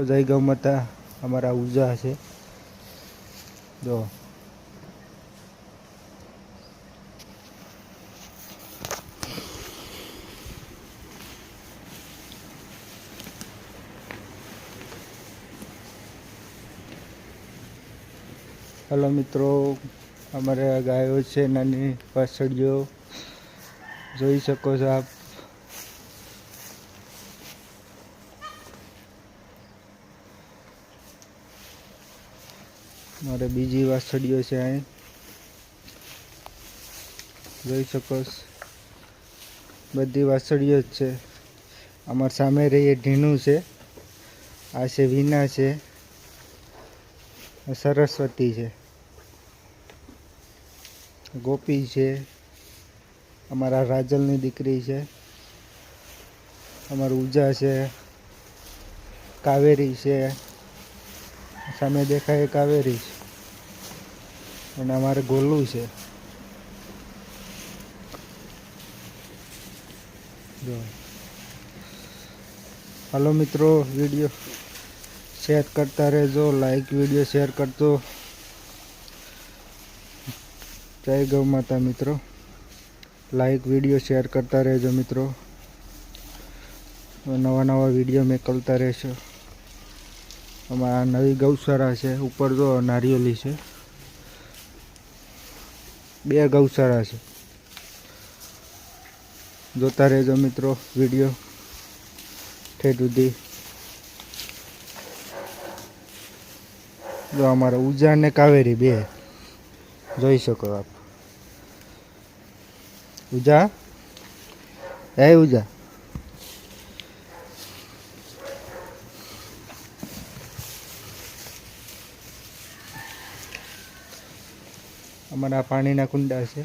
જય ગૌ માતા અમારા ઉજા છે જો हेलो मित्रों अमरे गायो है नानी पाछड़ियों जोई सको छो आप। मारे बीजी वाछड़ियों है अहीं जोई सको बधी वाछड़ियों ज छे। अमर सामे रही ढीनू है आ छे वीना है सरस्वती है गोपी है अमरा राजल नी दीकरी है अमर उजा है कावेरी है सामे देखाय कावेरी अने अमारे गोलू है। हेलो मित्रों वीडियो शेयर करता रहो लाइक वीडियो शेयर करतो। जय गौ माता मित्रों लाइक वीडियो शेयर करता रहो मित्रों नवा नवा वीडियो मेकलता रहेशो। हमारा नवी गौशाला है ऊपर जो नारियोली है 2 गौशाला है जोता रहेजो मित्रों वीडियो ठेठ सुधी। जो हमारा उजा ने कावेरी 2 जोई सको आप। उजा है उजा अमरा पानी ना कुंडा है